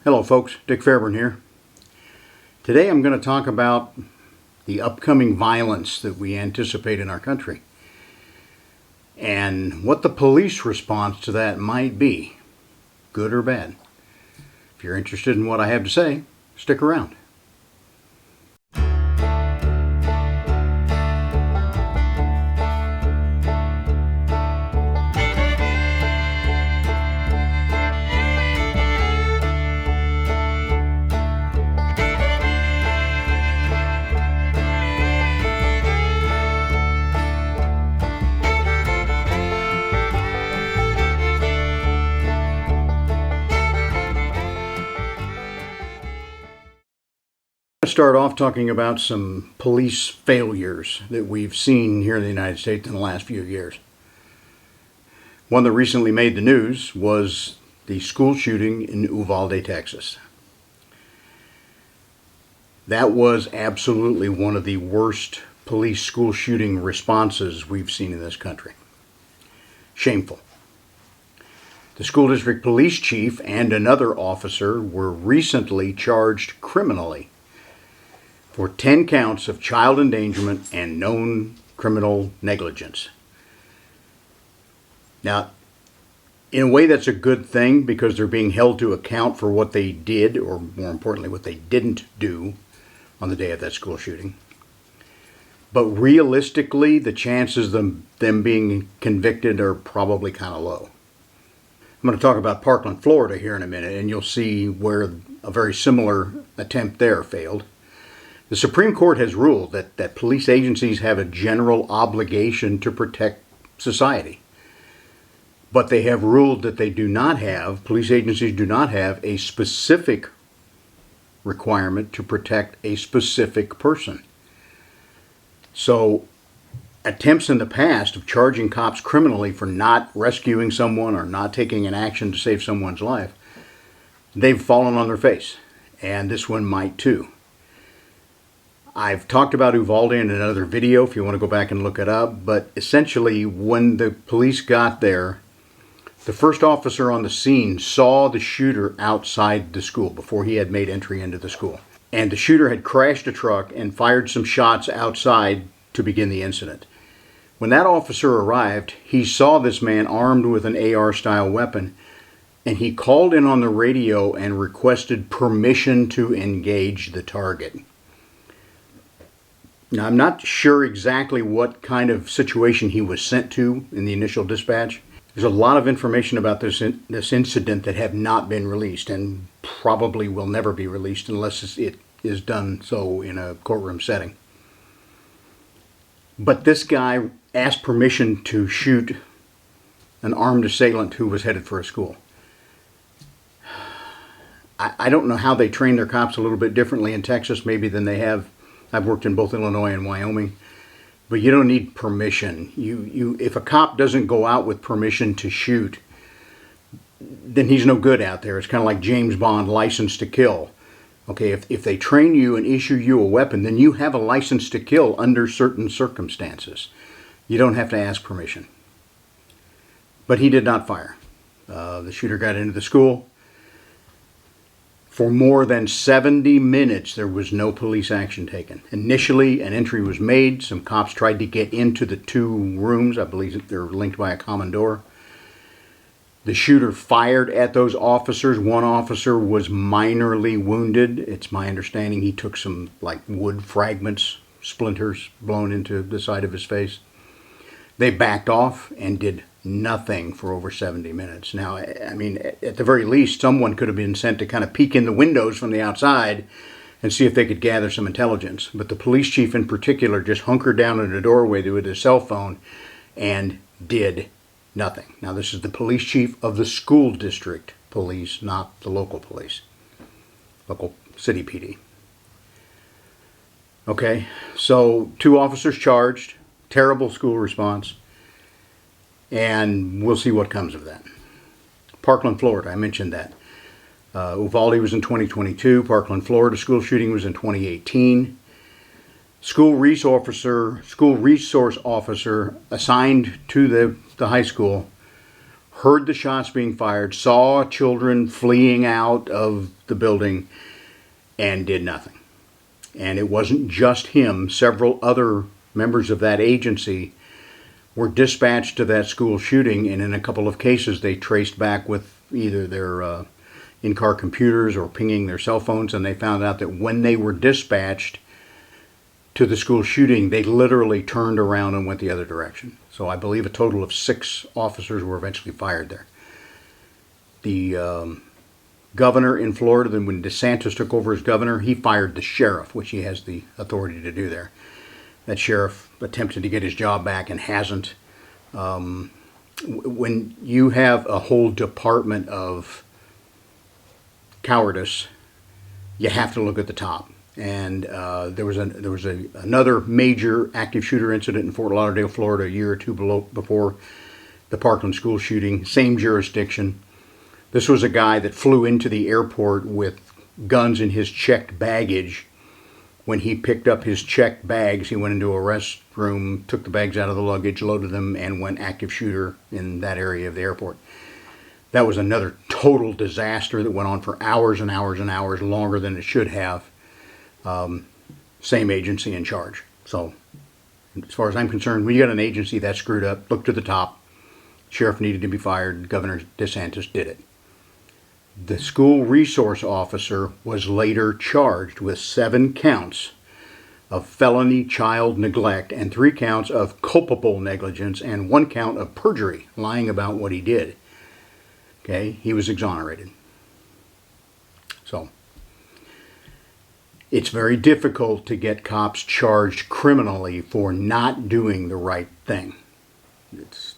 Hello folks, Dick Fairburn here. Today I'm going to talk about the upcoming violence that we anticipate in our country and what the police response to that might be, good or bad. If you're interested in what I have to say, stick around. Start off talking about some police failures that we've seen here in the United States in the last few years. One that recently made the news was the school shooting in Uvalde, Texas. That was absolutely one of the worst police school shooting responses we've seen in this country. Shameful. The school district police chief and another officer were recently charged criminally for 10 counts of child endangerment and known criminal negligence. Now, in a way that's a good thing because they're being held to account for what they did, or more importantly, what they didn't do on the day of that school shooting. But realistically, the chances of them being convicted are probably kind of low. I'm going to talk about Parkland, Florida here in a minute, and you'll see where a very similar attempt there failed. The Supreme Court has ruled that police agencies have a general obligation to protect society. But they have ruled that police agencies do not have a specific requirement to protect a specific person. So attempts in the past of charging cops criminally for not rescuing someone or not taking an action to save someone's life, they've fallen on their face. And this one might too. I've talked about Uvalde in another video if you want to go back and look it up, but essentially when the police got there, the first officer on the scene saw the shooter outside the school before he had made entry into the school. And the shooter had crashed a truck and fired some shots outside to begin the incident. When that officer arrived, he saw this man armed with an AR-style weapon, and he called in on the radio and requested permission to engage the target. Now, I'm not sure exactly what kind of situation he was sent to in the initial dispatch. There's a lot of information about this incident that have not been released and probably will never be released unless it is done so in a courtroom setting. But this guy asked permission to shoot an armed assailant who was headed for a school. I don't know how they train their cops a little bit differently in Texas maybe than they have. I've worked in both Illinois and Wyoming, but you don't need permission. If a cop doesn't go out with permission to shoot, then he's no good out there. It's kind of like James Bond, License to Kill. Okay, if they train you and issue you a weapon, then you have a license to kill under certain circumstances. You don't have to ask permission. But he did not fire. The shooter got into the school. For more than 70 minutes, there was no police action taken. Initially, an entry was made. Some cops tried to get into the two rooms. I believe they're linked by a common door. The shooter fired at those officers. One officer was minorly wounded. It's my understanding he took some wood fragments, splinters blown into the side of his face. They backed off and did nothing for over 70 minutes. Now, I mean, at the very least, someone could have been sent to kind of peek in the windows from the outside and see if they could gather some intelligence. But the police chief in particular just hunkered down in a doorway with his cell phone and did nothing. Now, this is the police chief of the school district police, not the local police, local city PD. Okay, so 2 officers charged, terrible school response. And we'll see what comes of that. Parkland, Florida, I mentioned that. Uvalde was in 2022. Parkland, Florida school shooting was in 2018. School resource officer assigned to the high school heard the shots being fired, saw children fleeing out of the building, and did nothing. And it wasn't just him. Several other members of that agency were dispatched to that school shooting, and in a couple of cases they traced back with either their in-car computers or pinging their cell phones, and they found out that when they were dispatched to the school shooting, they literally turned around and went the other direction. So I believe a total of 6 officers were eventually fired there. The governor in Florida, then when DeSantis took over as governor, he fired the sheriff, which he has the authority to do there. That sheriff attempted to get his job back and hasn't. When you have a whole department of cowardice, you have to look at the top. And there was another major active shooter incident in Fort Lauderdale, Florida, a year or two before the Parkland school shooting, same jurisdiction. This was a guy that flew into the airport with guns in his checked baggage. When he picked up his checked bags, he went into a restroom, took the bags out of the luggage, loaded them, and went active shooter in that area of the airport. That was another total disaster that went on for hours and hours and hours, longer than it should have. Same agency in charge. So, as far as I'm concerned, when you got an agency that screwed up, look to the top. Sheriff needed to be fired. Governor DeSantis did it. The school resource officer was later charged with 7 counts of felony child neglect and 3 counts of culpable negligence and 1 count of perjury, lying about what he did. Okay, he was exonerated. So, it's very difficult to get cops charged criminally for not doing the right thing. It's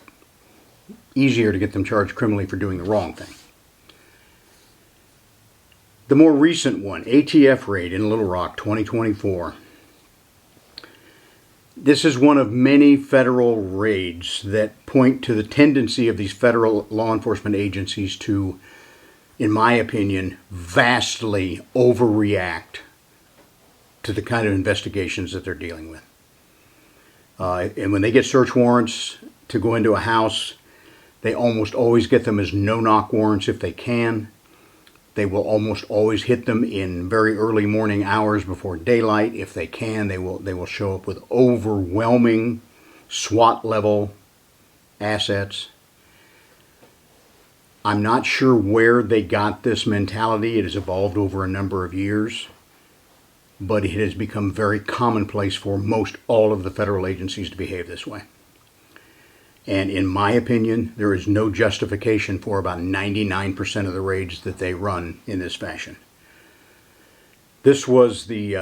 easier to get them charged criminally for doing the wrong thing. The more recent one, ATF raid in Little Rock, 2024. This is one of many federal raids that point to the tendency of these federal law enforcement agencies to, in my opinion, vastly overreact to the kind of investigations that they're dealing with. And when they get search warrants to go into a house, they almost always get them as no-knock warrants if they can. They will almost always hit them in very early morning hours before daylight. If they can, they will show up with overwhelming SWAT-level assets. I'm not sure where they got this mentality. It has evolved over a number of years, but it has become very commonplace for most all of the federal agencies to behave this way. And in my opinion, there is no justification for about 99% of the raids that they run in this fashion. This was the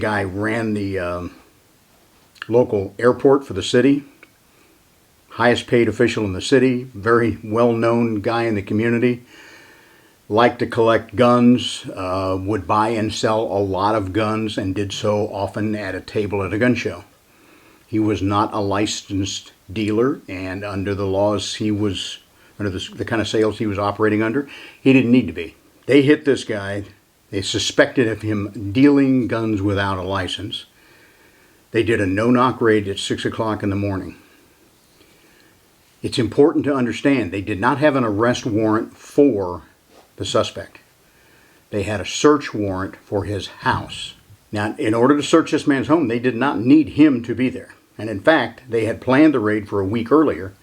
guy ran the local airport for the city, highest paid official in the city, very well-known guy in the community, liked to collect guns, would buy and sell a lot of guns, and did so often at a table at a gun show. He was not a licensed dealer, and under the laws he was, under the kind of sales he was operating under, he didn't need to be. They hit this guy. They suspected of him dealing guns without a license. They did a no-knock raid at 6 o'clock in the morning. It's important to understand they did not have an arrest warrant for the suspect. They had a search warrant for his house. Now, in order to search this man's home, they did not need him to be there. And in fact, they had planned the raid for a week earlier.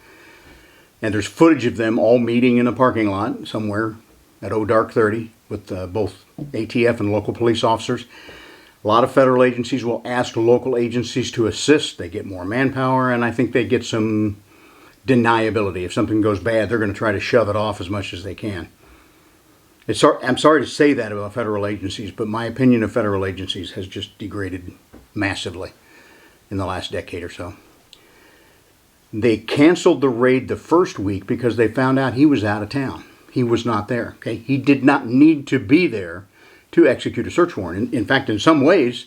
And there's footage of them all meeting in a parking lot somewhere at dark 30 with both ATF and local police officers. A lot of federal agencies will ask local agencies to assist. They get more manpower, and I think they get some deniability. If something goes bad, they're going to try to shove it off as much as they can. I'm sorry to say that about federal agencies, but my opinion of federal agencies has just degraded massively in the last decade or so. They canceled the raid the first week because they found out he was out of town. He was not there. Okay, he did not need to be there to execute a search warrant. In fact, in some ways,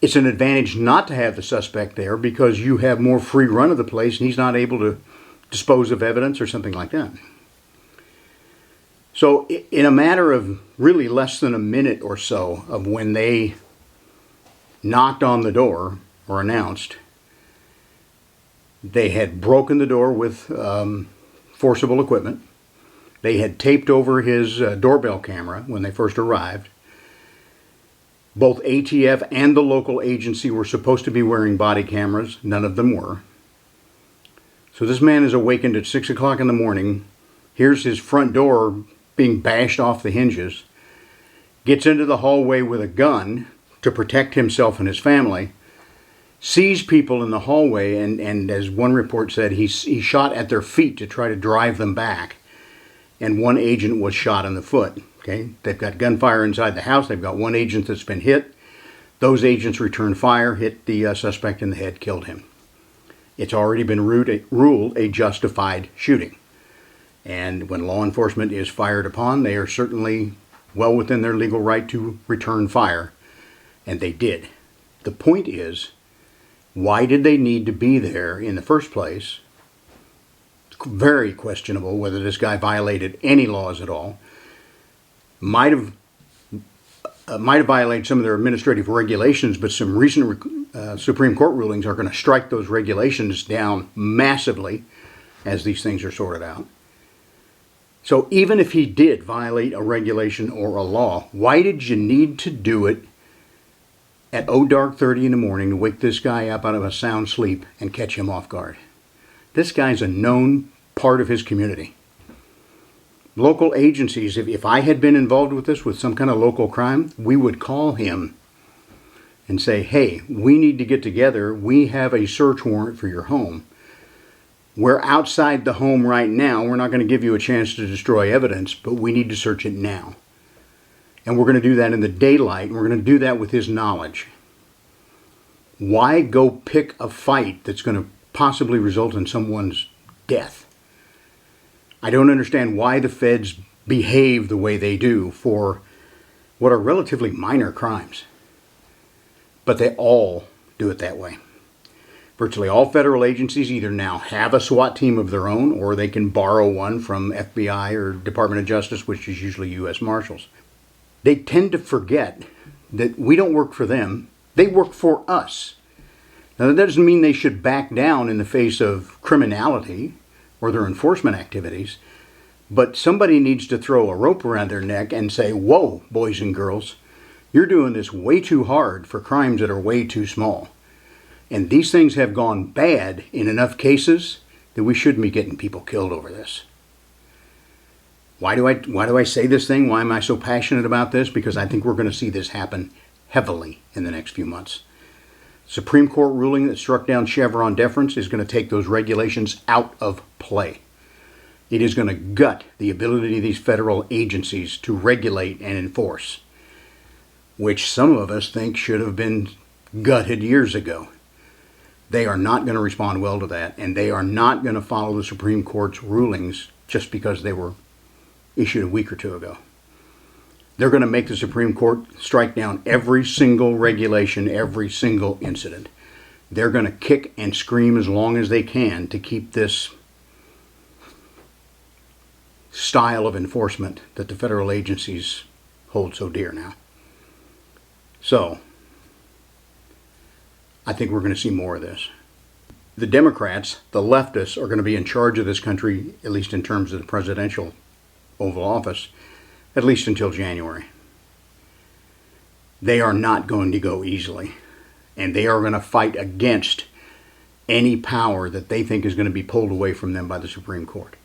it's an advantage not to have the suspect there because you have more free run of the place and he's not able to dispose of evidence or something like that. So in a matter of really less than a minute or so of when they knocked on the door or announced, they had broken the door with forcible equipment. They had taped over his doorbell camera when they first arrived. Both ATF and the local agency were supposed to be wearing body cameras. None of them were. So this man is awakened at 6 o'clock in the morning, hears his front door being bashed off the hinges, gets into the hallway with a gun to protect himself and his family, sees people in the hallway, and as one report said, he shot at their feet to try to drive them back, and one agent was shot in the foot. Okay, they've got gunfire inside the house. They've got one agent that's been hit. Those agents returned fire, hit the suspect in the head, killed him. It's already been ruled a justified shooting. And when law enforcement is fired upon, they are certainly well within their legal right to return fire. And they did. The point is, why did they need to be there in the first place? It's very questionable whether this guy violated any laws at all. Might have violated some of their administrative regulations, but some recent Supreme Court rulings are going to strike those regulations down massively as these things are sorted out. So even if he did violate a regulation or a law, why did you need to do it at dark 30 in the morning to wake this guy up out of a sound sleep and catch him off guard? This guy's a known part of his community. Local agencies, if I had been involved with this, with some kind of local crime, we would call him and say, hey, we need to get together. We have a search warrant for your home. We're outside the home right now. We're not going to give you a chance to destroy evidence, but we need to search it now. And we're going to do that in the daylight, and we're going to do that with his knowledge. Why go pick a fight that's going to possibly result in someone's death? I don't understand why the feds behave the way they do for what are relatively minor crimes. But they all do it that way. Virtually all federal agencies either now have a SWAT team of their own, or they can borrow one from FBI or Department of Justice, which is usually U.S. Marshals. They tend to forget that we don't work for them. They work for us. Now, that doesn't mean they should back down in the face of criminality or their enforcement activities, but somebody needs to throw a rope around their neck and say, whoa, boys and girls, you're doing this way too hard for crimes that are way too small. And these things have gone bad in enough cases that we shouldn't be getting people killed over this. Why do I say this thing? Why am I so passionate about this? Because I think we're going to see this happen heavily in the next few months. Supreme Court ruling that struck down Chevron deference is going to take those regulations out of play. It is going to gut the ability of these federal agencies to regulate and enforce, which some of us think should have been gutted years ago. They are not going to respond well to that, and they are not going to follow the Supreme Court's rulings just because they were issued a week or two ago. They're going to make the Supreme Court strike down every single regulation, every single incident. They're going to kick and scream as long as they can to keep this style of enforcement that the federal agencies hold so dear now. So, I think we're going to see more of this. The Democrats, the leftists, are going to be in charge of this country, at least in terms of the presidential Oval Office, at least until January. They are not going to go easily, and they are going to fight against any power that they think is going to be pulled away from them by the Supreme Court.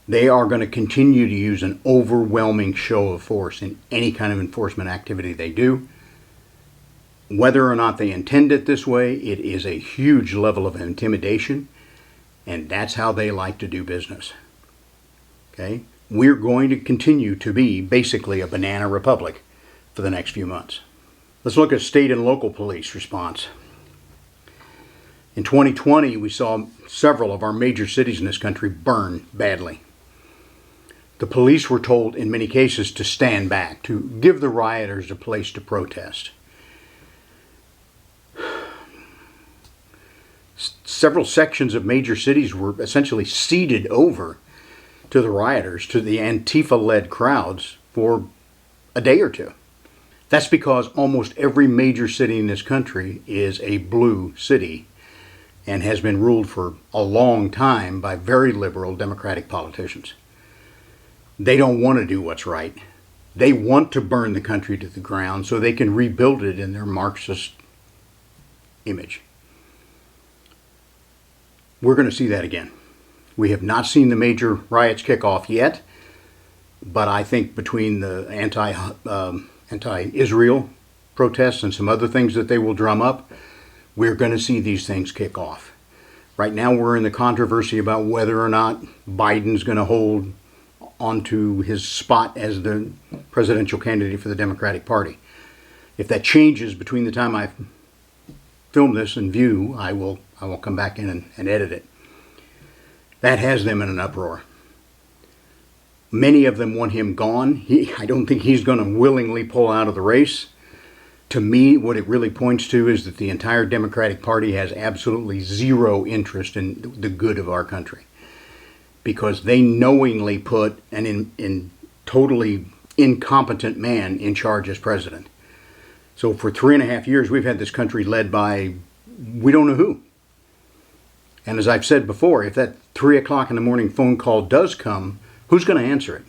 They are going to continue to use an overwhelming show of force in any kind of enforcement activity they do. Whether or not they intend it this way, it is a huge level of intimidation, and that's how they like to do business. Okay? We're going to continue to be basically a banana republic for the next few months. Let's look at state and local police response. In 2020, we saw several of our major cities in this country burn badly. The police were told in many cases to stand back, to give the rioters a place to protest. Several sections of major cities were essentially ceded over to the rioters, to the Antifa-led crowds for a day or two. That's because almost every major city in this country is a blue city, and has been ruled for a long time by very liberal Democratic politicians. They don't want to do what's right. They want to burn the country to the ground so they can rebuild it in their Marxist image. We're going to see that again. We have not seen the major riots kick off yet, but I think between the anti-Israel protests and some other things that they will drum up, we're going to see these things kick off. Right now we're in the controversy about whether or not Biden's going to hold onto his spot as the presidential candidate for the Democratic Party. If that changes between the time I film this and view, I will come back in and edit it. That has them in an uproar. Many of them want him gone. I don't think he's going to willingly pull out of the race. To me, what it really points to is that the entire Democratic Party has absolutely zero interest in the good of our country, because they knowingly put an totally incompetent man in charge as president. So for 3.5 years, we've had this country led by we don't know who. And as I've said before, if that 3 o'clock in the morning phone call does come, who's going to answer it?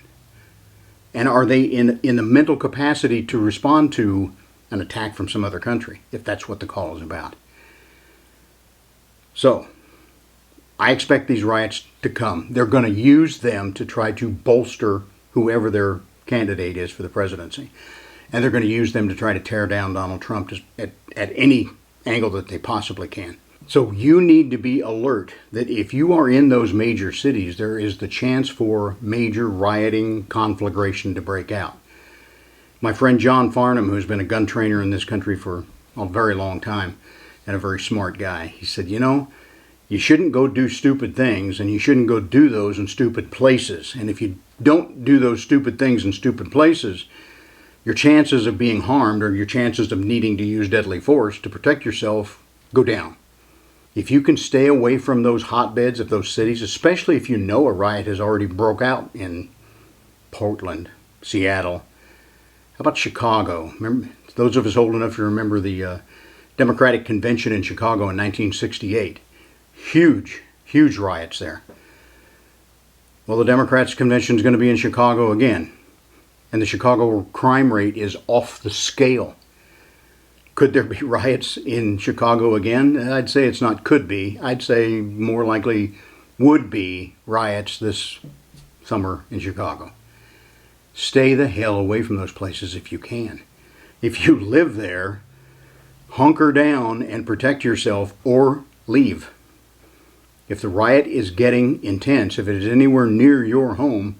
And are they in the mental capacity to respond to an attack from some other country, if that's what the call is about? So, I expect these riots to come. They're going to use them to try to bolster whoever their candidate is for the presidency. And they're going to use them to try to tear down Donald Trump at any angle that they possibly can. So you need to be alert that if you are in those major cities, there is the chance for major rioting, conflagration to break out. My friend John Farnham, who's been a gun trainer in this country for a very long time and a very smart guy, he said, you shouldn't go do stupid things, and you shouldn't go do those in stupid places. And if you don't do those stupid things in stupid places, your chances of being harmed or your chances of needing to use deadly force to protect yourself go down. If you can stay away from those hotbeds of those cities, especially if you know a riot has already broke out in Portland, Seattle. How about Chicago? Remember, those of us old enough to remember the Democratic Convention in Chicago in 1968. Huge, huge riots there. Well, the Democrats' convention is going to be in Chicago again. And the Chicago crime rate is off the scale. Could there be riots in Chicago again? I'd say it's not could be. I'd say more likely would be riots this summer in Chicago. Stay the hell away from those places if you can. If you live there, hunker down and protect yourself or leave. If the riot is getting intense, if it is anywhere near your home,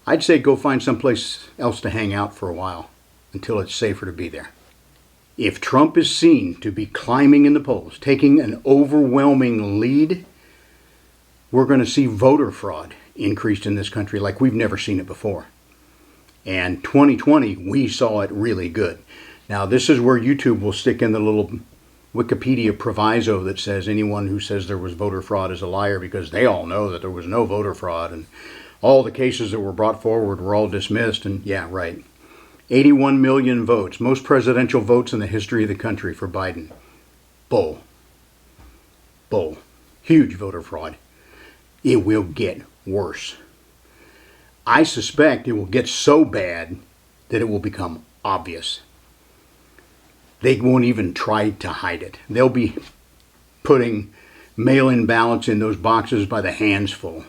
I'd say go find someplace else to hang out for a while until it's safer to be there. If Trump is seen to be climbing in the polls, taking an overwhelming lead, we're going to see voter fraud increased in this country like we've never seen it before. And 2020, we saw it really good. Now, this is where YouTube will stick in the little Wikipedia proviso that says anyone who says there was voter fraud is a liar, because they all know that there was no voter fraud and all the cases that were brought forward were all dismissed. And yeah, right. 81 million votes, most presidential votes in the history of the country for Biden. Bull. Bull. Huge voter fraud. It will get worse. I suspect it will get so bad that it will become obvious. They won't even try to hide it. They'll be putting mail-in ballots in those boxes by the handsful.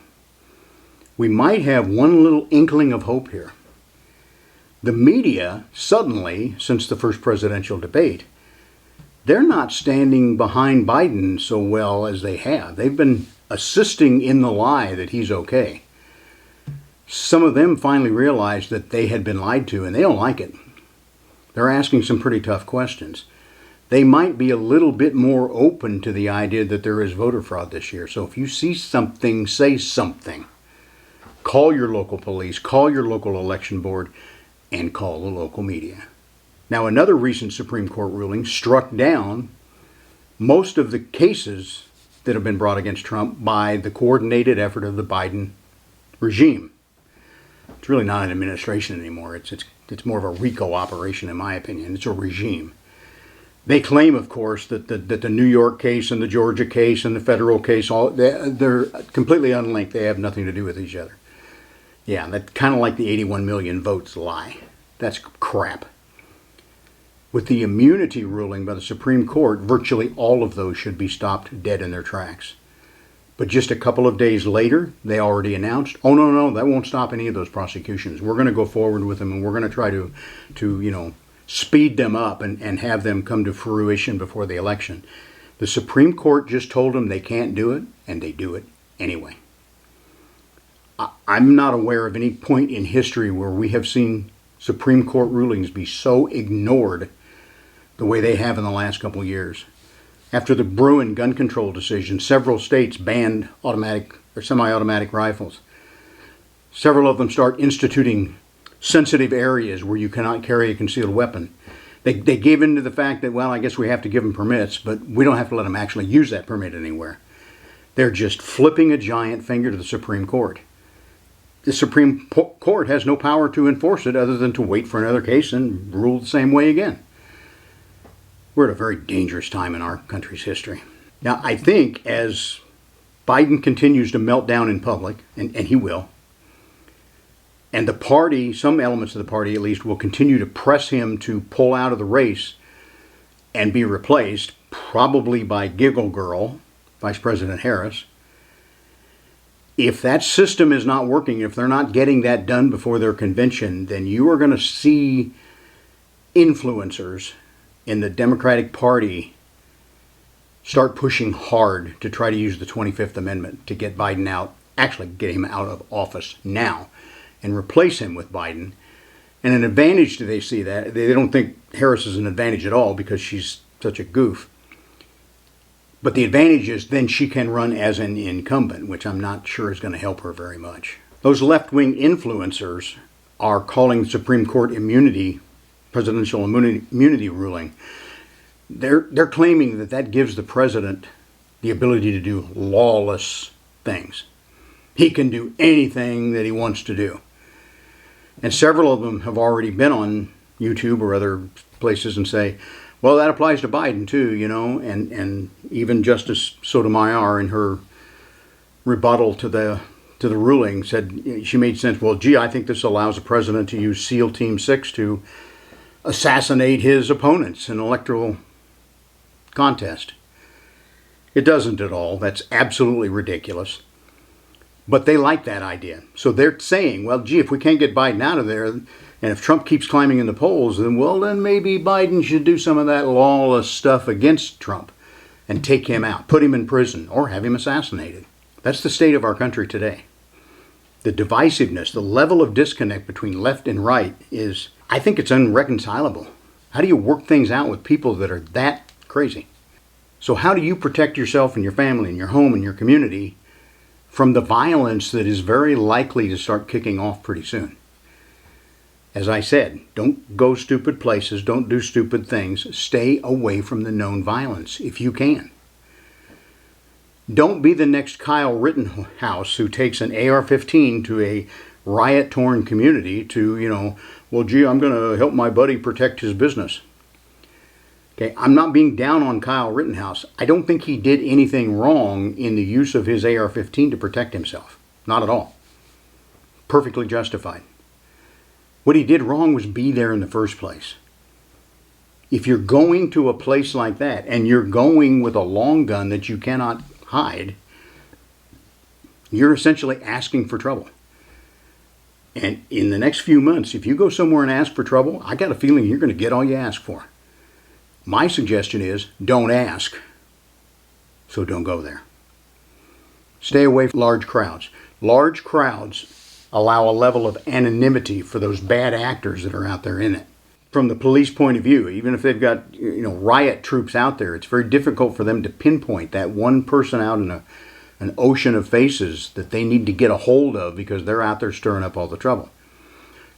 We might have one little inkling of hope here. The media, suddenly, since the first presidential debate, they're not standing behind Biden so well as they have. They've been assisting in the lie that he's okay. Some of them finally realized that they had been lied to, and they don't like it. They're asking some pretty tough questions. They might be a little bit more open to the idea that there is voter fraud this year. So if you see something, say something. Call your local police, call your local election board, and call the local media. Now, another recent Supreme Court ruling struck down most of the cases that have been brought against Trump by the coordinated effort of the Biden regime. It's really not an administration anymore. It's more of a RICO operation, in my opinion. It's a regime. They claim, of course, that the New York case and the Georgia case and the federal case, they're completely unlinked. They have nothing to do with each other. Yeah, that's kind of like the 81 million votes lie. That's crap. With the immunity ruling by the Supreme Court, virtually all of those should be stopped dead in their tracks. But just a couple of days later, they already announced, oh, no, that won't stop any of those prosecutions. We're going to go forward with them, and we're going to try to speed them up and have them come to fruition before the election. The Supreme Court just told them they can't do it, and they do it anyway. I'm not aware of any point in history where we have seen Supreme Court rulings be so ignored the way they have in the last couple of years. After the Bruin gun control decision, several states banned automatic or semi-automatic rifles. Several of them start instituting sensitive areas where you cannot carry a concealed weapon. They gave in to the fact that, well, I guess we have to give them permits, but we don't have to let them actually use that permit anywhere. They're just flipping a giant finger to the Supreme Court. The Supreme Court has no power to enforce it other than to wait for another case and rule the same way again. We're at a very dangerous time in our country's history. Now, I think as Biden continues to melt down in public, and he will, and the party, some elements of the party at least, will continue to press him to pull out of the race and be replaced, probably by Giggle Girl, Vice President Harris. If that system is not working, if they're not getting that done before their convention, then you are going to see influencers in the Democratic Party start pushing hard to try to use the 25th Amendment to get Biden out, actually get him out of office now, and replace him with Biden. And an advantage, do they see that? They don't think Harris is an advantage at all because she's such a goof. But the advantage is then she can run as an incumbent, which I'm not sure is going to help her very much. Those left-wing influencers are calling Supreme Court immunity, presidential immunity ruling. They're claiming that gives the president the ability to do lawless things. He can do anything that he wants to do. And several of them have already been on YouTube or other places and say, well, that applies to Biden too, and even Justice Sotomayor in her rebuttal to the ruling said, she made sense, well, gee, I think this allows the president to use SEAL Team 6 to assassinate his opponents in an electoral contest. It doesn't at all. That's absolutely ridiculous. But they like that idea. So they're saying, well, gee, if we can't get Biden out of there, and if Trump keeps climbing in the polls, then maybe Biden should do some of that lawless stuff against Trump and take him out, put him in prison, or have him assassinated. That's the state of our country today. The divisiveness, the level of disconnect between left and right is, I think it's unreconcilable. How do you work things out with people that are that crazy? So how do you protect yourself and your family and your home and your community from the violence that is very likely to start kicking off pretty soon? As I said, don't go stupid places, don't do stupid things. Stay away from the known violence if you can. Don't be the next Kyle Rittenhouse who takes an AR-15 to a riot-torn community to, well, gee, I'm going to help my buddy protect his business. Okay, I'm not being down on Kyle Rittenhouse. I don't think he did anything wrong in the use of his AR-15 to protect himself. Not at all. Perfectly justified. What he did wrong was be there in the first place. If you're going to a place like that and you're going with a long gun that you cannot hide, you're essentially asking for trouble. And in the next few months, if you go somewhere and ask for trouble, I got a feeling you're going to get all you ask for. My suggestion is don't ask, so don't go there. Stay away from large crowds. Large crowds allow a level of anonymity for those bad actors that are out there in it. From the police point of view, even if they've got riot troops out there, it's very difficult for them to pinpoint that one person out in an ocean of faces that they need to get a hold of because they're out there stirring up all the trouble.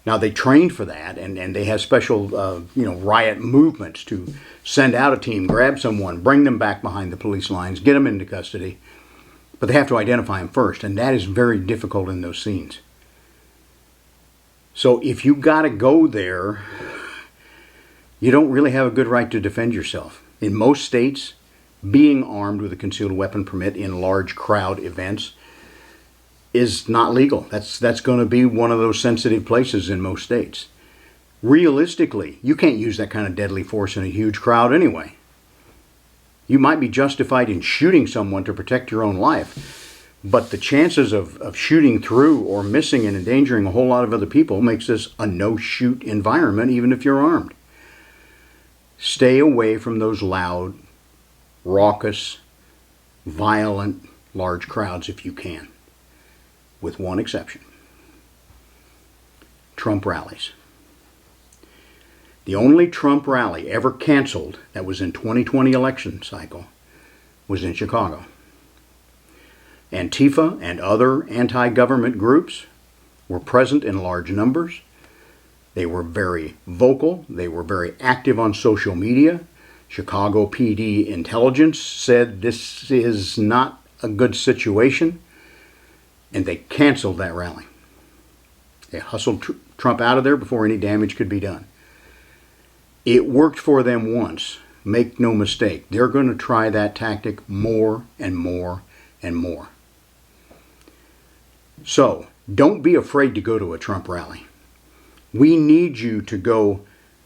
Now, they trained for that, and they have special riot movements to send out a team, grab someone, bring them back behind the police lines, get them into custody. But they have to identify them first, and that is very difficult in those scenes. So if you got to go there, you don't really have a good right to defend yourself. In most states, being armed with a concealed weapon permit in large crowd events is not legal. That's going to be one of those sensitive places in most states. Realistically, you can't use that kind of deadly force in a huge crowd anyway. You might be justified in shooting someone to protect your own life, but the chances of shooting through or missing and endangering a whole lot of other people makes this a no-shoot environment, even if you're armed. Stay away from those loud, raucous, violent, large crowds if you can, with one exception: Trump rallies. The only Trump rally ever canceled that was in 2020 election cycle was in Chicago. Antifa and other anti-government groups were present in large numbers. They were very vocal. They were very active on social media. Chicago PD intelligence said this is not a good situation, and they canceled that rally. They hustled Trump out of there before any damage could be done. It worked for them once. Make no mistake. They're going to try that tactic more and more and more. So, don't be afraid to go to a Trump rally. We need you to go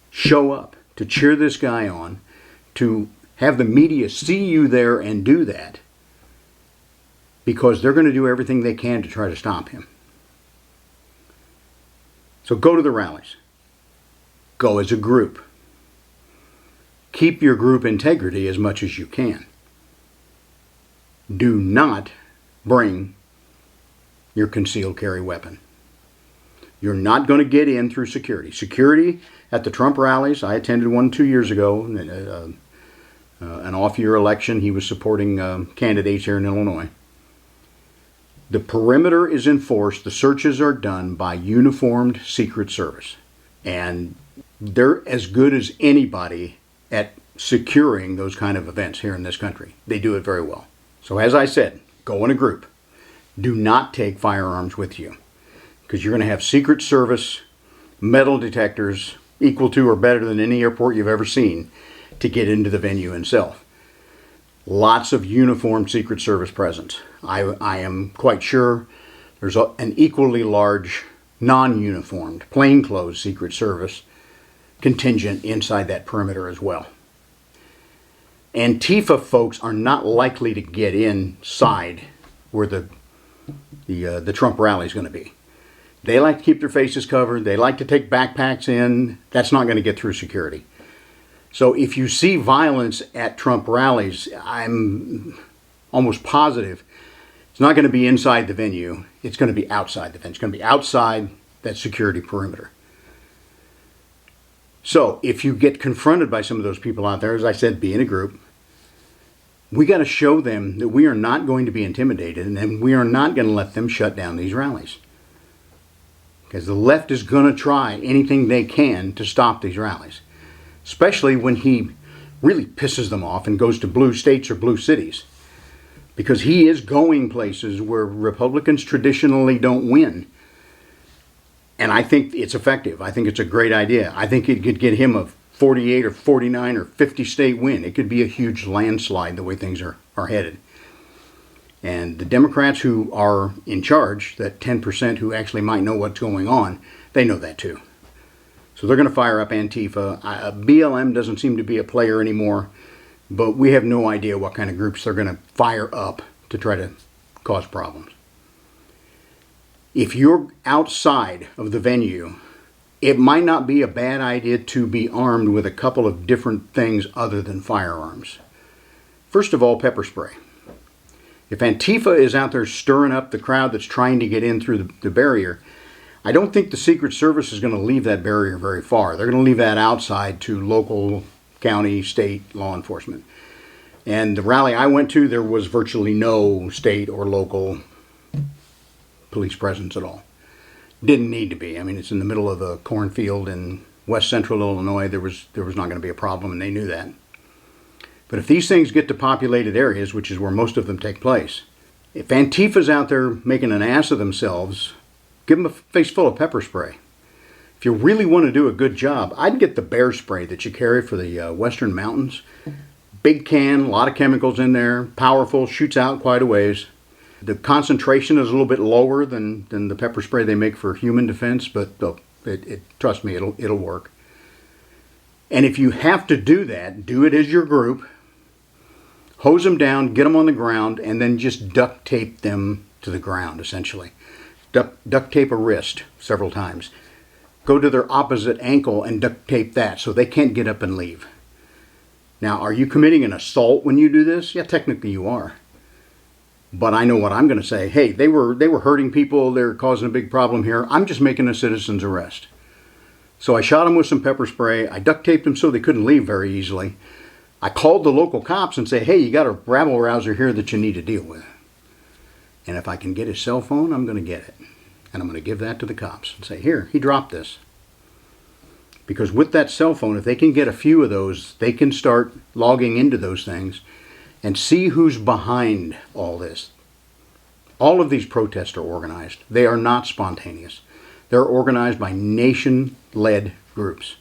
show up, to cheer this guy on, to have the media see you there and do that, because they're going to do everything they can to try to stop him. So go to the rallies. Go as a group. Keep your group integrity as much as you can. Do not bring your concealed carry weapon. You're not going to get in through security. Security at the Trump rallies, I attended one 2 years ago, an off-year election. He was supporting candidates here in Illinois. The perimeter is enforced. The searches are done by uniformed Secret Service. And they're as good as anybody at securing those kind of events here in this country. They do it very well. So as I said, go in a group. Do not take firearms with you, because you're going to have Secret Service metal detectors equal to or better than any airport you've ever seen to get into the venue itself. Lots of uniformed Secret Service presence. I am quite sure there's an equally large non-uniformed, plainclothes Secret Service contingent inside that perimeter as well. Antifa folks are not likely to get inside where the Trump rally is going to be. They like to keep their faces covered. They like to take backpacks in. That's not going to get through security. So if you see violence at Trump rallies, I'm almost positive it's not going to be inside the venue. It's going to be outside the venue. It's going to be outside that security perimeter. So if you get confronted by some of those people out there, as I said, be in a group. We got to show them that we are not going to be intimidated, and we are not going to let them shut down these rallies. Because the left is going to try anything they can to stop these rallies, especially when he really pisses them off and goes to blue states or blue cities. Because he is going places where Republicans traditionally don't win. And I think it's effective. I think it's a great idea. I think it could get him a 48 or 49 or 50 state win. It could be a huge landslide the way things are headed. And the Democrats who are in charge, that 10% who actually might know what's going on, they know that too. So they're going to fire up Antifa. BLM doesn't seem to be a player anymore, but we have no idea what kind of groups they're going to fire up to try to cause problems. If you're outside of the venue, it might not be a bad idea to be armed with a couple of different things other than firearms. First of all, pepper spray. If Antifa is out there stirring up the crowd that's trying to get in through the barrier, I don't think the Secret Service is going to leave that barrier very far. They're going to leave that outside to local, county, state law enforcement. And the rally I went to, there was virtually no state or local police presence at all. Didn't need to be. I mean, it's in the middle of a cornfield in west central Illinois. There was not going to be a problem, and they knew that. But if these things get to populated areas, which is where most of them take place, if Antifa's out there making an ass of themselves, give them a face full of pepper spray. If you really want to do a good job, I'd get the bear spray that you carry for the western mountains. Big can, a lot of chemicals in there, powerful, shoots out quite a ways. The concentration is a little bit lower than the pepper spray they make for human defense, but trust me, it'll work. And if you have to do that, do it as your group. Hose them down, get them on the ground, and then just duct tape them to the ground, essentially. Duct tape a wrist several times. Go to their opposite ankle and duct tape that so they can't get up and leave. Now, are you committing an assault when you do this? Yeah, technically you are. But I know what I'm going to say. Hey, they were hurting people. They're causing a big problem here. I'm just making a citizen's arrest. So I shot them with some pepper spray. I duct taped them so they couldn't leave very easily. I called the local cops and say, hey, you got a rabble rouser here that you need to deal with. And if I can get his cell phone, I'm going to get it. And I'm going to give that to the cops and say, here, he dropped this. Because with that cell phone, if they can get a few of those, they can start logging into those things and see who's behind all this. All of these protests are organized. They are not spontaneous. They're organized by nation-led groups.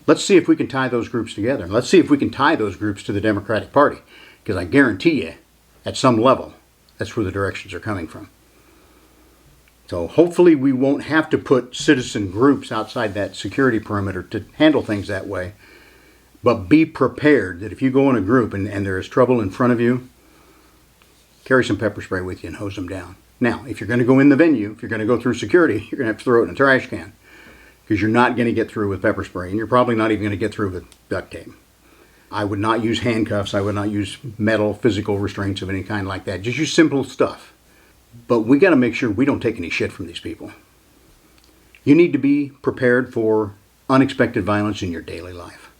Let's see if we can tie those groups together. Let's see if we can tie those groups to the Democratic Party. Because I guarantee you, at some level, that's where the directions are coming from. So hopefully we won't have to put citizen groups outside that security perimeter to handle things that way. But be prepared that if you go in a group and there is trouble in front of you, carry some pepper spray with you and hose them down. Now, if you're going to go in the venue, if you're going to go through security, you're going to have to throw it in a trash can. Because you're not going to get through with pepper spray. And you're probably not even going to get through with duct tape. I would not use handcuffs. I would not use metal, physical restraints of any kind like that. Just use simple stuff. But we got to make sure we don't take any shit from these people. You need to be prepared for unexpected violence in your daily life.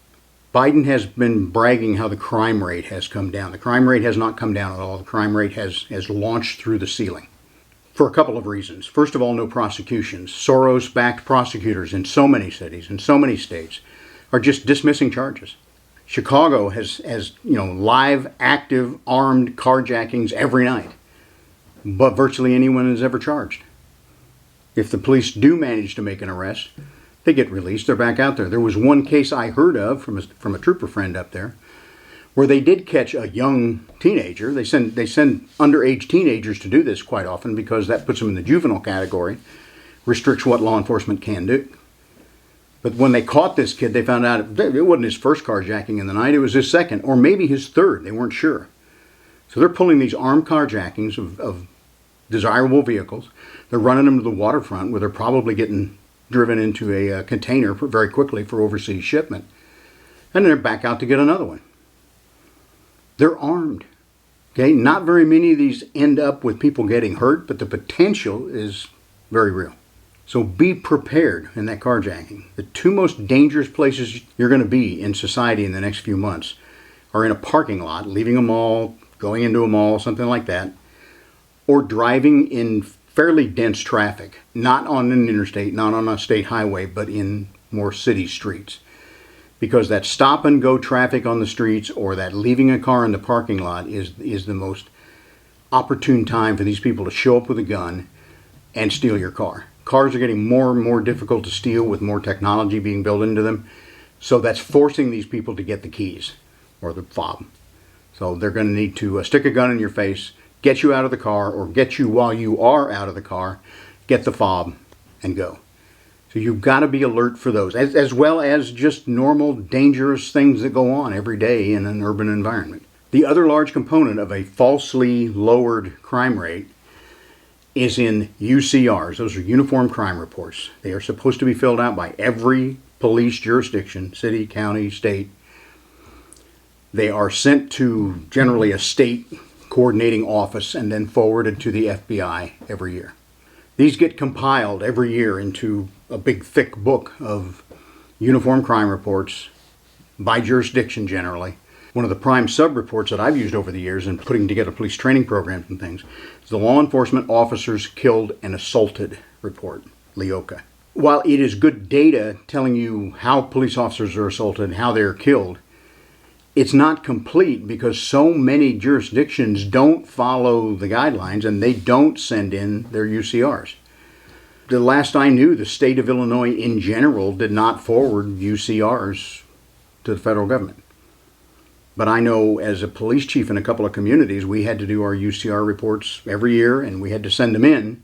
Biden has been bragging how the crime rate has come down. The crime rate has not come down at all. The crime rate has launched through the ceiling. For a couple of reasons. First of all, no prosecutions. Soros-backed prosecutors in so many cities, in so many states, are just dismissing charges. Chicago has live, active, armed carjackings every night. But virtually anyone is ever charged. If the police do manage to make an arrest, they get released. They're back out there. There was one case I heard of from a trooper friend up there where they did catch a young teenager. They send underage teenagers to do this quite often because that puts them in the juvenile category, restricts what law enforcement can do. But when they caught this kid, they found out it wasn't his first carjacking in the night. It was his second, or maybe his third. They weren't sure. So they're pulling these armed carjackings of desirable vehicles. They're running them to the waterfront where they're probably getting driven into a container very quickly for overseas shipment. And then they're back out to get another one. They're armed. Okay, not very many of these end up with people getting hurt, but the potential is very real. So be prepared in that carjacking. The two most dangerous places you're going to be in society in the next few months are in a parking lot, leaving a mall, going into a mall, something like that, or driving in fairly dense traffic, not on an interstate, not on a state highway, but in more city streets. Because that stop and go traffic on the streets or that leaving a car in the parking lot is the most opportune time for these people to show up with a gun and steal your car. Cars are getting more and more difficult to steal with more technology being built into them. So that's forcing these people to get the keys or the fob. So they're going to need to stick a gun in your face, get you out of the car, or get you while you are out of the car, get the fob, and go. So you've got to be alert for those, as well as just normal dangerous things that go on every day in an urban environment. The other large component of a falsely lowered crime rate is in UCRs. Those are Uniform Crime Reports. They are supposed to be filled out by every police jurisdiction, city, county, state. They are sent to generally a state coordinating office and then forwarded to the FBI every year. These get compiled every year into a big thick book of uniform crime reports by jurisdiction generally. One of the prime sub-reports that I've used over the years in putting together police training programs and things is the Law Enforcement Officers Killed and Assaulted report, LEOCA. While it is good data telling you how police officers are assaulted and how they're killed, it's not complete because so many jurisdictions don't follow the guidelines and they don't send in their UCRs. the last I knew, the state of Illinois in general did not forward UCRs to the federal government. But I know as a police chief in a couple of communities, we had to do our UCR reports every year, and we had to send them in.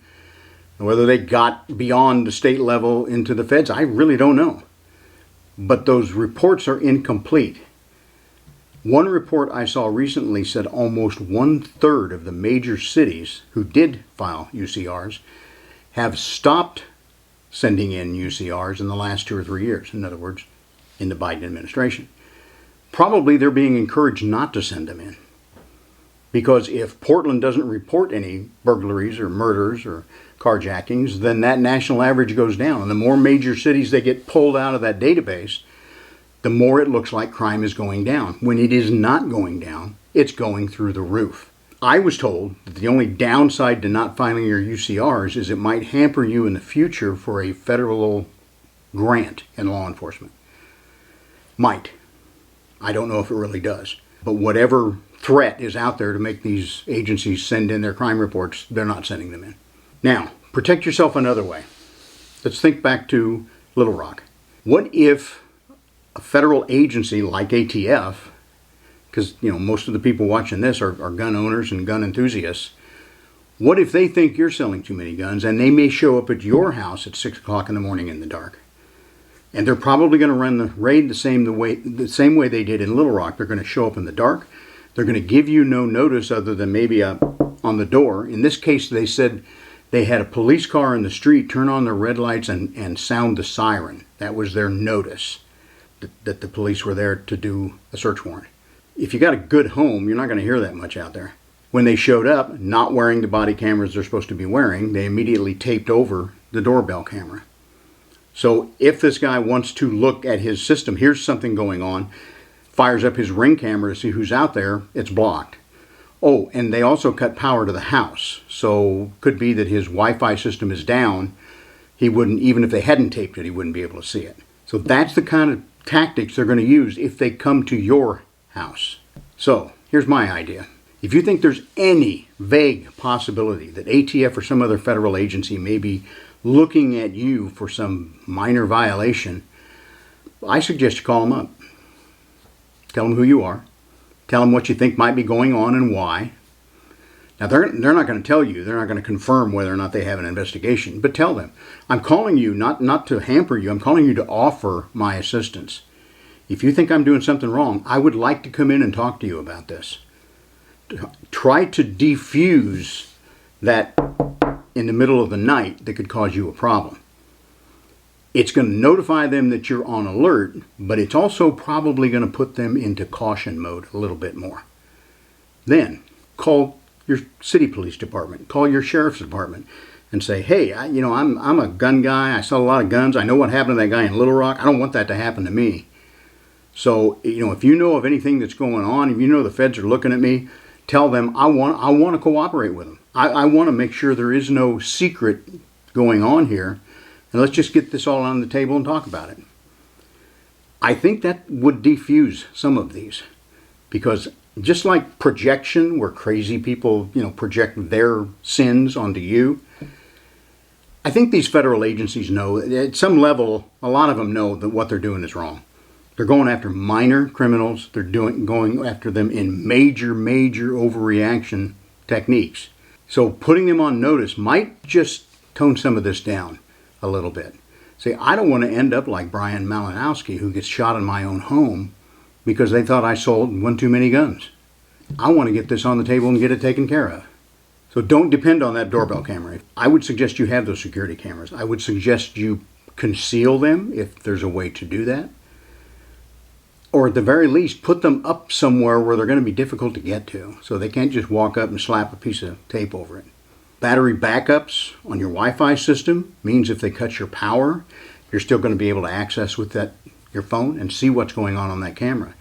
And whether they got beyond the state level into the feds, I really don't know. But those reports are incomplete. One report I saw recently said almost 1/3 of the major cities who did file UCRs have stopped sending in UCRs in the last 2 or 3 years. In other words, in the Biden administration. Probably they're being encouraged not to send them in. Because if Portland doesn't report any burglaries or murders or carjackings, then that national average goes down. And the more major cities they get pulled out of that database, the more it looks like crime is going down. When it is not going down, it's going through the roof. I was told that the only downside to not filing your UCRs is it might hamper you in the future for a federal grant in law enforcement. Might. I don't know if it really does. But whatever threat is out there to make these agencies send in their crime reports, they're not sending them in. Now, protect yourself another way. Let's think back to Little Rock. What if a federal agency like ATF, because most of the people watching this are gun owners and gun enthusiasts, what if they think you're selling too many guns and they may show up at your house at 6 o'clock in the morning in the dark? And they're probably going to run the raid the same way they did in Little Rock. They're going to show up in the dark. They're going to give you no notice other than maybe on the door. In this case, they said they had a police car in the street turn on their red lights and sound the siren. That was their notice that the police were there to do a search warrant. If you got a good home, you're not going to hear that much out there. When they showed up, not wearing the body cameras they're supposed to be wearing, they immediately taped over the doorbell camera. So if this guy wants to look at his system, here's something going on, fires up his Ring camera to see who's out there, it's blocked. Oh, and they also cut power to the house. So could be that his Wi-Fi system is down. He wouldn't, even if they hadn't taped it, he wouldn't be able to see it. So that's the kind of tactics they're going to use if they come to your house. So here's my idea. If you think there's any vague possibility that ATF or some other federal agency may be looking at you for some minor violation, I suggest you call them up. Tell them who you are. Tell them what you think might be going on and why. Now, they're not going to tell you. They're not going to confirm whether or not they have an investigation. But tell them, I'm calling you not to hamper you. I'm calling you to offer my assistance. If you think I'm doing something wrong, I would like to come in and talk to you about this. Try to defuse that in the middle of the night that could cause you a problem. It's going to notify them that you're on alert, but it's also probably going to put them into caution mode a little bit more. Then call your city police department, call your sheriff's department and say, hey, I'm a gun guy. I sell a lot of guns. I know what happened to that guy in Little Rock. I don't want that to happen to me. So, if you know of anything that's going on, if you know the feds are looking at me, tell them I want to cooperate with them. I want to make sure there is no secret going on here, and let's just get this all on the table and talk about it. I think that would defuse some of these, because just like projection, where crazy people project their sins onto you, I think these federal agencies know, at some level, a lot of them know that what they're doing is wrong. They're going after minor criminals. They're going after them in major overreaction techniques. So putting them on notice might just tone some of this down a little bit. Say, I don't want to end up like Brian Malinowski, who gets shot in my own home because they thought I sold one too many guns. I want to get this on the table and get it taken care of. So don't depend on that doorbell camera. I would suggest you have those security cameras. I would suggest you conceal them if there's a way to do that. Or at the very least, put them up somewhere where they're going to be difficult to get to, so they can't just walk up and slap a piece of tape over it. Battery backups on your Wi-Fi system means if they cut your power, you're still going to be able to access with your phone and see what's going on that camera.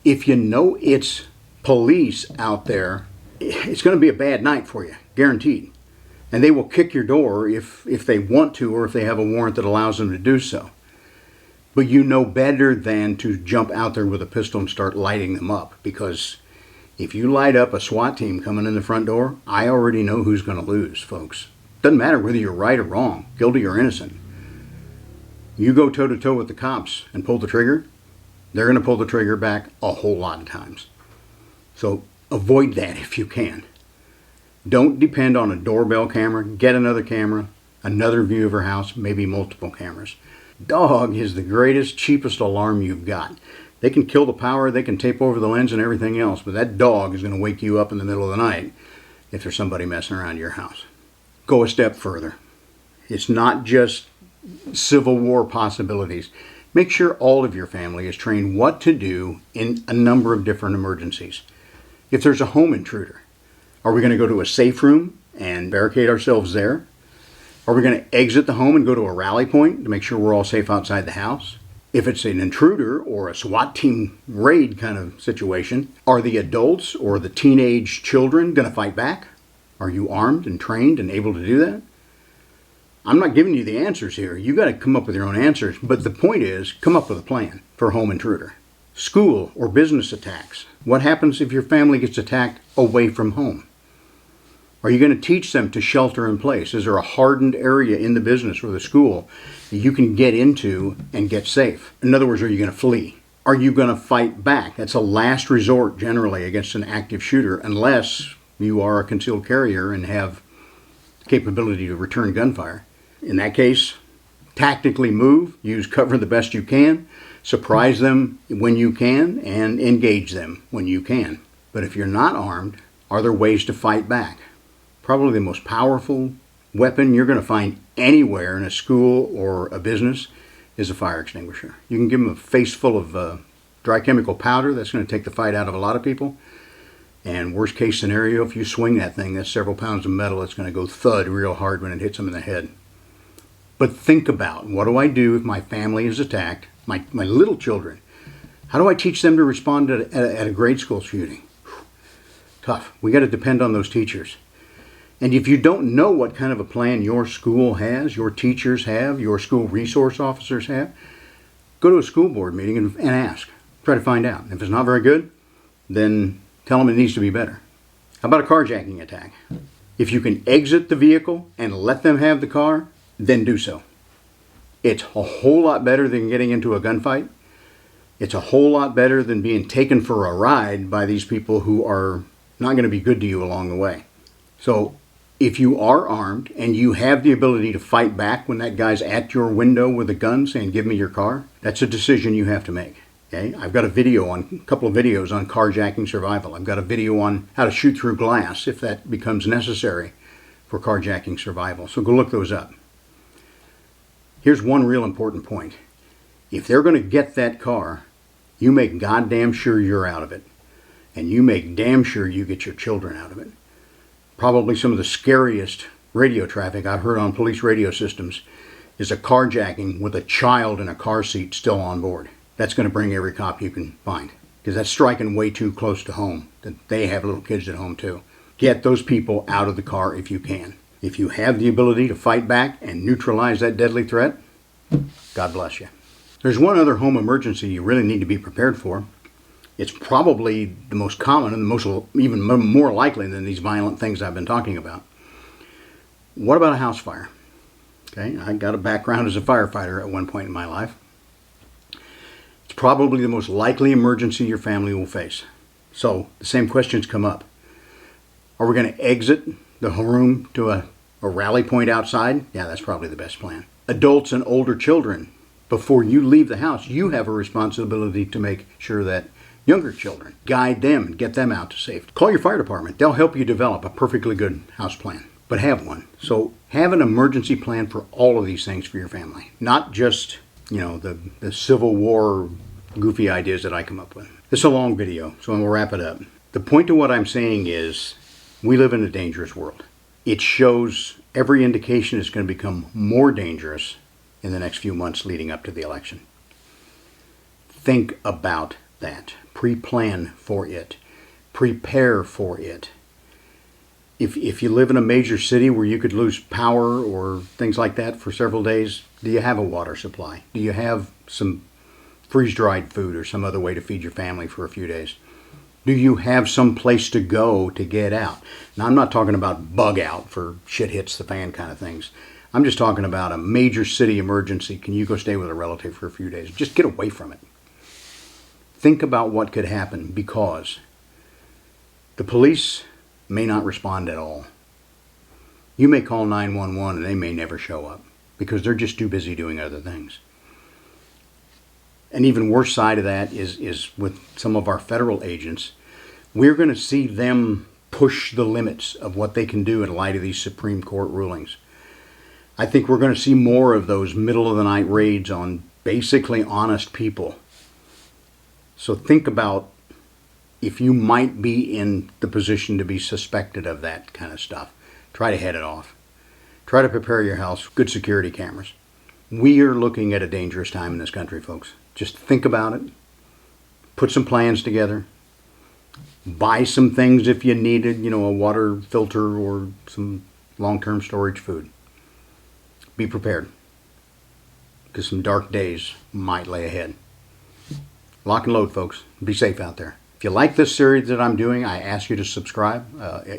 If you know it's police out there, it's going to be a bad night for you, guaranteed. And they will kick your door if they want to, or if they have a warrant that allows them to do so. But you know better than to jump out there with a pistol and start lighting them up, because if you light up a SWAT team coming in the front door, I already know who's going to lose, folks. Doesn't matter whether you're right or wrong, guilty or innocent. You go toe-to-toe with the cops and pull the trigger, they're going to pull the trigger back a whole lot of times. So avoid that if you can. Don't depend on a doorbell camera. Get another camera, another view of your house, maybe multiple cameras. Dog is the greatest, cheapest alarm you've got. They can kill the power, they can tape over the lens and everything else, but that dog is going to wake you up in the middle of the night if there's somebody messing around your house. Go a step further. It's not just Civil War possibilities. Make sure all of your family is trained what to do in a number of different emergencies. If there's a home intruder, are we going to go to a safe room and barricade ourselves there? Are we going to exit the home and go to a rally point to make sure we're all safe outside the house? If it's an intruder or a SWAT team raid kind of situation, are the adults or the teenage children going to fight back? Are you armed and trained and able to do that? I'm not giving you the answers here. You got to come up with your own answers. But the point is, come up with a plan for a home intruder. School or business attacks. What happens if your family gets attacked away from home? Are you going to teach them to shelter in place? Is there a hardened area in the business or the school that you can get into and get safe? In other words, are you going to flee? Are you going to fight back? That's a last resort generally against an active shooter, unless you are a concealed carrier and have capability to return gunfire. In that case, tactically move, use cover the best you can, surprise them when you can, and engage them when you can. But if you're not armed, are there ways to fight back? Probably the most powerful weapon you're going to find anywhere in a school or a business is a fire extinguisher. You can give them a face full of dry chemical powder. That's going to take the fight out of a lot of people. And worst case scenario, if you swing that thing, that's several pounds of metal. It's going to go thud real hard when it hits them in the head. But think about, what do I do if my family is attacked? My little children. How do I teach them to respond at a grade school shooting? Tough. We got to depend on those teachers. And if you don't know what kind of a plan your school has, your teachers have, your school resource officers have, go to a school board meeting and ask. Try to find out. If it's not very good, then tell them it needs to be better. How about a carjacking attack? If you can exit the vehicle and let them have the car, then do so. It's a whole lot better than getting into a gunfight. It's a whole lot better than being taken for a ride by these people who are not going to be good to you along the way. So if you are armed and you have the ability to fight back when that guy's at your window with a gun saying, give me your car, that's a decision you have to make. Okay? I've got a couple of videos on carjacking survival. I've got a video on how to shoot through glass if that becomes necessary for carjacking survival. So go look those up. Here's one real important point. If they're going to get that car, you make goddamn sure you're out of it. And you make damn sure you get your children out of it. Probably some of the scariest radio traffic I've heard on police radio systems is a carjacking with a child in a car seat still on board. That's going to bring every cop you can find, because that's striking way too close to home, that they have little kids at home too. Get those people out of the car if you can. If you have the ability to fight back and neutralize that deadly threat, God bless you. There's one other home emergency you really need to be prepared for. It's probably the most common and even more likely than these violent things I've been talking about. What about a house fire? Okay, I got a background as a firefighter at one point in my life. It's probably the most likely emergency your family will face. So the same questions come up. Are we going to exit the room to a rally point outside? Yeah, that's probably the best plan. Adults and older children, before you leave the house, you have a responsibility to make sure that younger children, guide them and get them out to safety. Call your fire department. They'll help you develop a perfectly good house plan, but have one. So have an emergency plan for all of these things for your family, not just, the Civil War goofy ideas that I come up with. This is a long video, so I'm going to wrap it up. The point of what I'm saying is we live in a dangerous world. It shows every indication it's going to become more dangerous in the next few months leading up to the election. Think about that. Pre-plan for it. Prepare for it. If you live in a major city where you could lose power or things like that for several days, do you have a water supply? Do you have some freeze-dried food or some other way to feed your family for a few days? Do you have some place to go to get out? Now, I'm not talking about bug out for shit hits the fan kind of things. I'm just talking about a major city emergency. Can you go stay with a relative for a few days? Just get away from it. Think about what could happen, because the police may not respond at all. You may call 911 and they may never show up because they're just too busy doing other things. An even worse side of that is with some of our federal agents. We're going to see them push the limits of what they can do in light of these Supreme Court rulings. I think we're going to see more of those middle of the night raids on basically honest people. So think about if you might be in the position to be suspected of that kind of stuff. Try to head it off. Try to prepare your house. Good security cameras. We are looking at a dangerous time in this country, folks. Just think about it. Put some plans together. Buy some things if you needed, a water filter or some long-term storage food. Be prepared, because some dark days might lay ahead. Lock and load, folks. Be safe out there. If you like this series that I'm doing, I ask you to subscribe.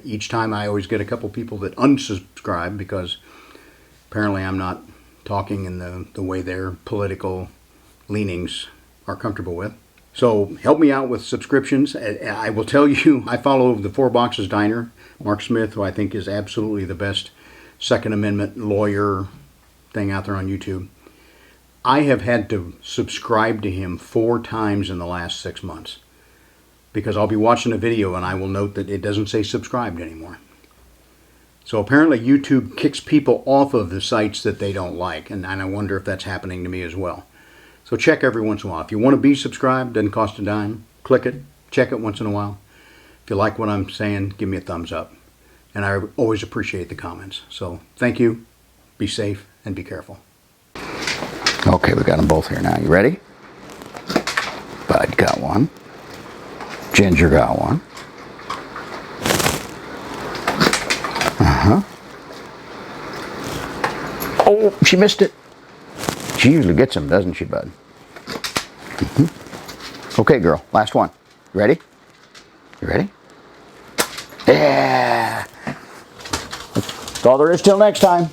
Each time I always get a couple people that unsubscribe because apparently I'm not talking in the way their political leanings are comfortable with. So help me out with subscriptions. I will tell you, I follow the Four Boxes Diner, Mark Smith, who I think is absolutely the best Second Amendment lawyer thing out there on YouTube. I have had to subscribe to him 4 times in the last 6 months because I'll be watching a video and I will note that it doesn't say subscribed anymore. So apparently YouTube kicks people off of the sites that they don't like, and I wonder if that's happening to me as well. So check every once in a while. If you want to be subscribed, doesn't cost a dime. Click it, check it once in a while. If you like what I'm saying, give me a thumbs up. And I always appreciate the comments. So thank you, be safe, and be careful. Okay, we got them both here now. You ready? Bud got one. Ginger got one. Oh, she missed it. She usually gets them, doesn't she, Bud? Okay, girl, last one. You ready? You ready? Yeah! That's all there is till next time.